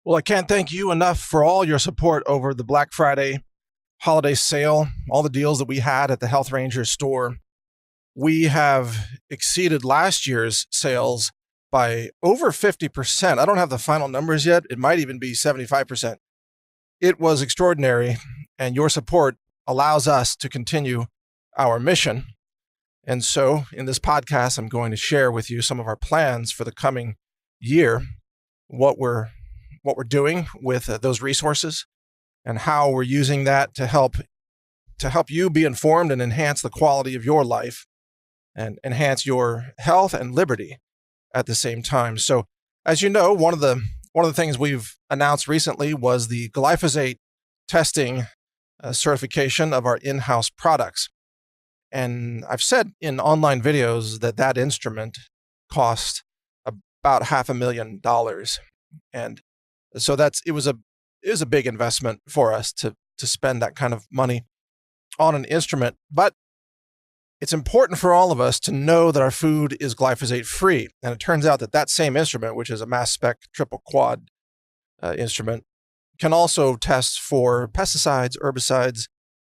Well, I can't thank you enough for all your support over the Black Friday holiday sale, all the deals that we had at the Health Rangers store. We have exceeded last year's sales by over 50%. I don't have the final numbers yet. It might even be 75%. It was extraordinary, and your support allows us to continue our mission. And so in this podcast, I'm going to share with you some of our plans for the coming year, what we're doing with those resources, and how we're using that to help you be informed and enhance the quality of your life and enhance your health and liberty at the same time. So, as you know, one of the things we've announced recently was the glyphosate testing certification of our in-house products. And I've said in online videos that instrument cost about $500,000. And so it was a big investment for us to spend that kind of money on an instrument. But it's important for all of us to know that our food is glyphosate free. And it turns out that same instrument, which is a mass spec triple quad instrument, can also test for pesticides, herbicides,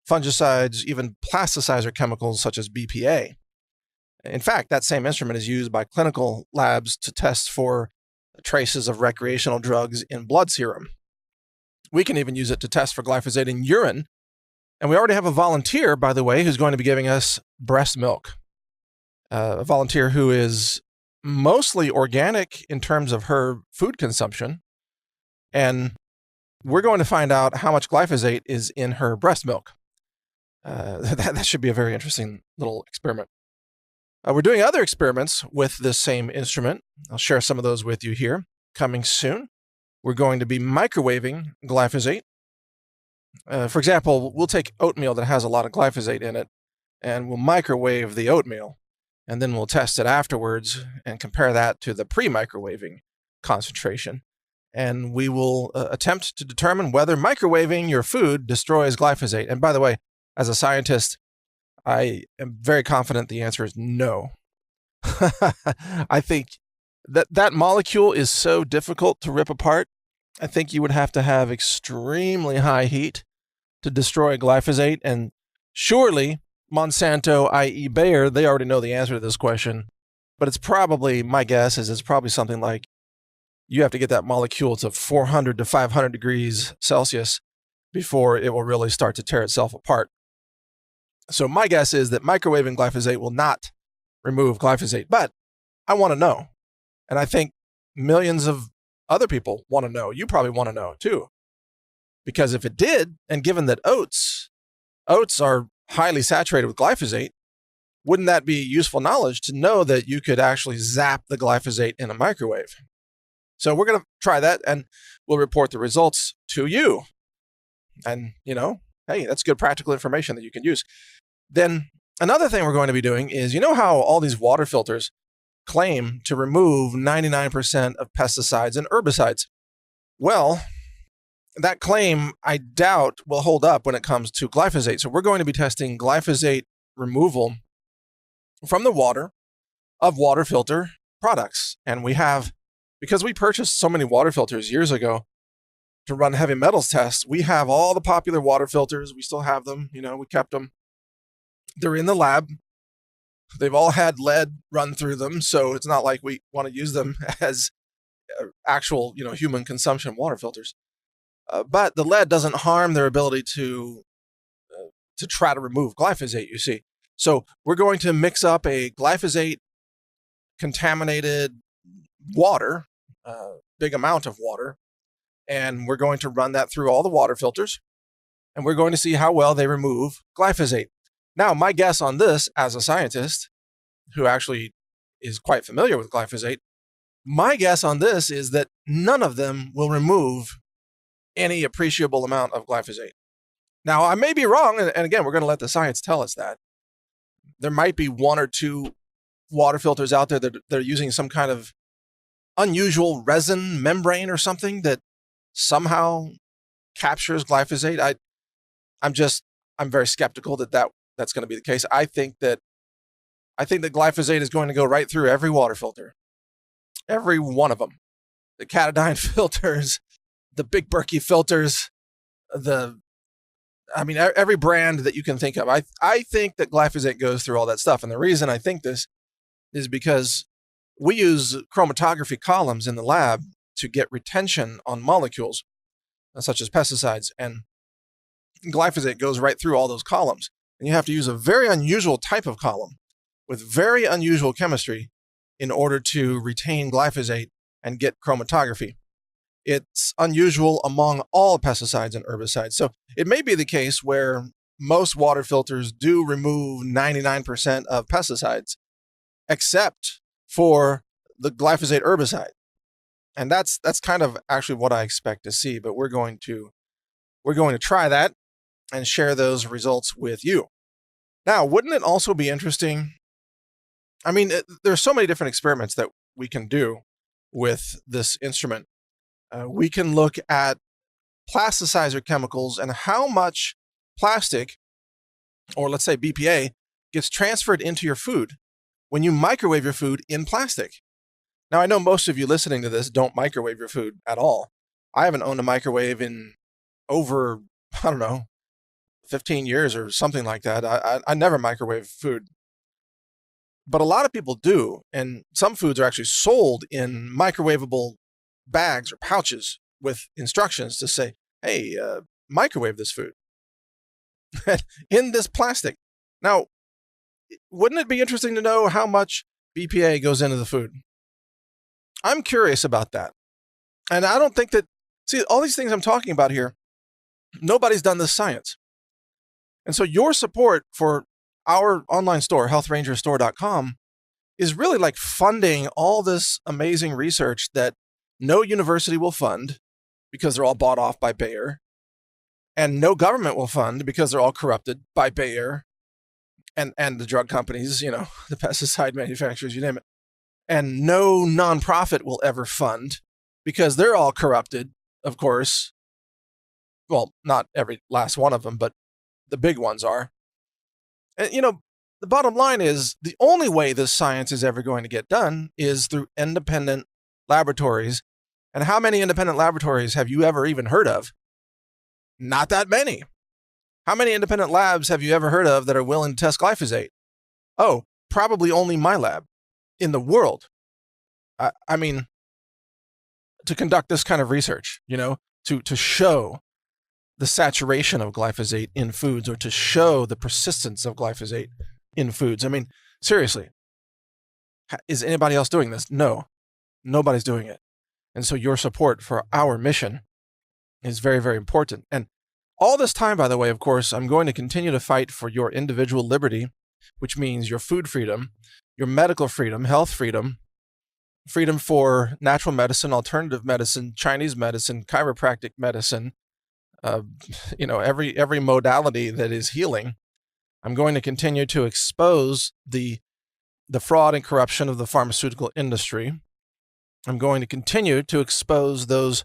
fungicides, even plasticizer chemicals such as BPA. In fact, that same instrument is used by clinical labs to test for traces of recreational drugs in blood serum. We can even use it to test for glyphosate in urine. And we already have a volunteer, by the way, who's going to be giving us breast milk. A volunteer who is mostly organic in terms of her food consumption. And we're going to find out how much glyphosate is in her breast milk. That should be a very interesting little experiment. We're doing other experiments with this same instrument. I'll share some of those with you here coming soon. We're going to be microwaving glyphosate. For example, we'll take oatmeal that has a lot of glyphosate in it, and we'll microwave the oatmeal, and then we'll test it afterwards and compare that to the pre-microwaving concentration. And we will attempt to determine whether microwaving your food destroys glyphosate. And by the way, as a scientist, I am very confident the answer is no. I think that molecule is so difficult to rip apart. I think you would have to have extremely high heat to destroy glyphosate. And surely Monsanto, i.e. Bayer, they already know the answer to this question. But it's probably, my guess is it's probably something like you have to get that molecule to 400 to 500 degrees Celsius before it will really start to tear itself apart. So my guess is that microwaving glyphosate will not remove glyphosate, but I want to know. And I think millions of other people want to know. You probably want to know too. Because if it did, and given that oats are highly saturated with glyphosate, wouldn't that be useful knowledge to know that you could actually zap the glyphosate in a microwave? So we're going to try that, and we'll report the results to you. And, hey, that's good practical information that you can use. Then another thing we're going to be doing is, how all these water filters claim to remove 99% of pesticides and herbicides? Well, that claim, I doubt, will hold up when it comes to glyphosate. So we're going to be testing glyphosate removal from the water of water filter products. And because we purchased so many water filters years ago to run heavy metals tests, we have all the popular water filters. We still have them. We kept them. They're in the lab. They've all had lead run through them, so it's not like we want to use them as actual, human consumption water filters. But the lead doesn't harm their ability to try to remove glyphosate, you see. So we're going to mix up a glyphosate contaminated water, big amount of water, and we're going to run that through all the water filters, and we're going to see how well they remove glyphosate. Now, my guess on this, as a scientist who actually is quite familiar with glyphosate, my guess on this is that none of them will remove any appreciable amount of glyphosate. Now, I may be wrong, and again, we're going to let the science tell us that. There might be one or two water filters out there that are using some kind of unusual resin membrane or something that somehow captures glyphosate. I'm very skeptical that's going to be the case. I think that glyphosate is going to go right through every water filter, every one of them. The Katadyn filters, the big Berkey filters, every brand that you can think of. I think that glyphosate goes through all that stuff. And the reason I think this is because we use chromatography columns in the lab to get retention on molecules, such as pesticides. And glyphosate goes right through all those columns. And you have to use a very unusual type of column with very unusual chemistry in order to retain glyphosate and get chromatography. It's unusual among all pesticides and herbicides. So it may be the case where most water filters do remove 99% of pesticides, except for the glyphosate herbicide. And that's kind of actually what I expect to see, but we're going to try that and share those results with you. Now, wouldn't it also be interesting? I mean, there's so many different experiments that we can do with this instrument. We can look at plasticizer chemicals and how much plastic, or let's say BPA, gets transferred into your food when you microwave your food in plastic. Now, I know most of you listening to this don't microwave your food at all. I haven't owned a microwave in over, 15 years or something like that. I never microwave food. But a lot of people do, and some foods are actually sold in microwavable bags or pouches with instructions to say, hey, microwave this food in this plastic. Now, wouldn't it be interesting to know how much BPA goes into the food? I'm curious about that. And I don't think that, see, all these things I'm talking about here, nobody's done this science. And so your support for our online store, healthrangerstore.com, is really like funding all this amazing research that no university will fund because they're all bought off by Bayer, and no government will fund because they're all corrupted by Bayer and the drug companies, the pesticide manufacturers, you name it. And no nonprofit will ever fund because they're all corrupted, of course. Well, not every last one of them, but the big ones are. And, the bottom line is the only way this science is ever going to get done is through independent laboratories. And how many independent laboratories have you ever even heard of? Not that many. How many independent labs have you ever heard of that are willing to test glyphosate? Oh, probably only my lab in the world. I mean, to conduct this kind of research, to show the saturation of glyphosate in foods, or to show the persistence of glyphosate in foods. I mean, seriously, is anybody else doing this? No, nobody's doing it. And so your support for our mission is very, very important. And all this time, by the way, of course, I'm going to continue to fight for your individual liberty, which means your food freedom, your medical freedom, health freedom, freedom for natural medicine, alternative medicine, Chinese medicine, chiropractic medicine, every modality that is healing. I'm going to continue to expose the fraud and corruption of the pharmaceutical industry. I'm going to continue to expose those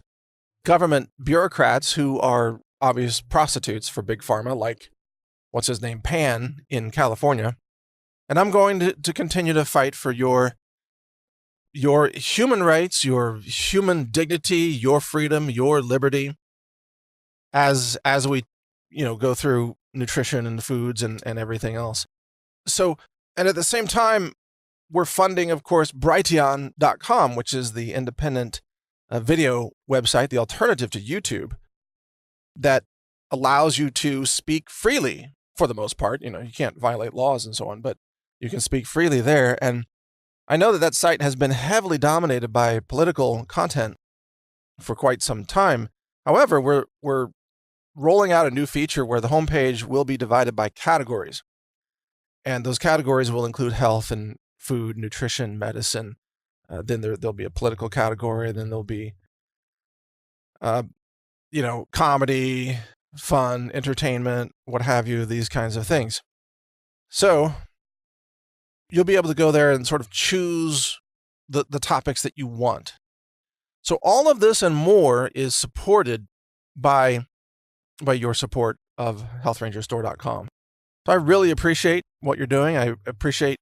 government bureaucrats who are obvious prostitutes for Big Pharma, like, what's his name, Pan in California. And I'm going to continue to fight for your human rights, your human dignity, your freedom, your liberty, as we, go through nutrition and foods and everything else. So, and at the same time, we're funding, of course, Brighteon.com, which is the independent video website, the alternative to YouTube, that allows you to speak freely for the most part. You can't violate laws and so on, but you can speak freely there. And I know that site has been heavily dominated by political content for quite some time. However, we're rolling out a new feature where the homepage will be divided by categories. And those categories will include health and food, nutrition, medicine. Then there'll be a political category. Then there'll be, comedy, fun, entertainment, what have you, these kinds of things. So you'll be able to go there and sort of choose the topics that you want. So all of this and more is supported by your support of healthrangerstore.com. So I really appreciate what you're doing. I appreciate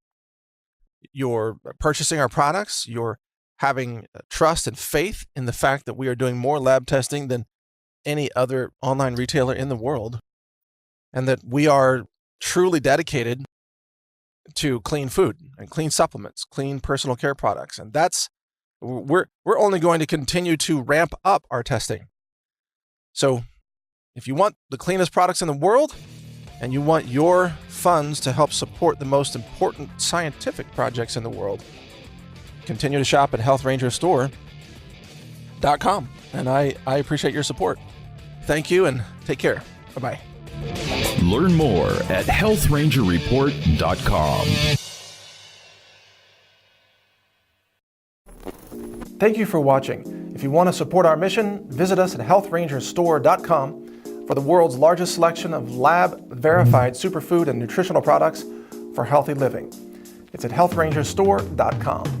your purchasing our products, your having trust and faith in the fact that we are doing more lab testing than any other online retailer in the world, and that we are truly dedicated to clean food and clean supplements, clean personal care products. And we're only going to continue to ramp up our testing. So if you want the cleanest products in the world and you want your funds to help support the most important scientific projects in the world, continue to shop at healthrangerstore.com. And I appreciate your support. Thank you and take care. Bye-bye. Learn more at healthrangerreport.com. Thank you for watching. If you want to support our mission, visit us at healthrangerstore.com for the world's largest selection of lab-verified superfood and nutritional products for healthy living. It's at healthrangerstore.com.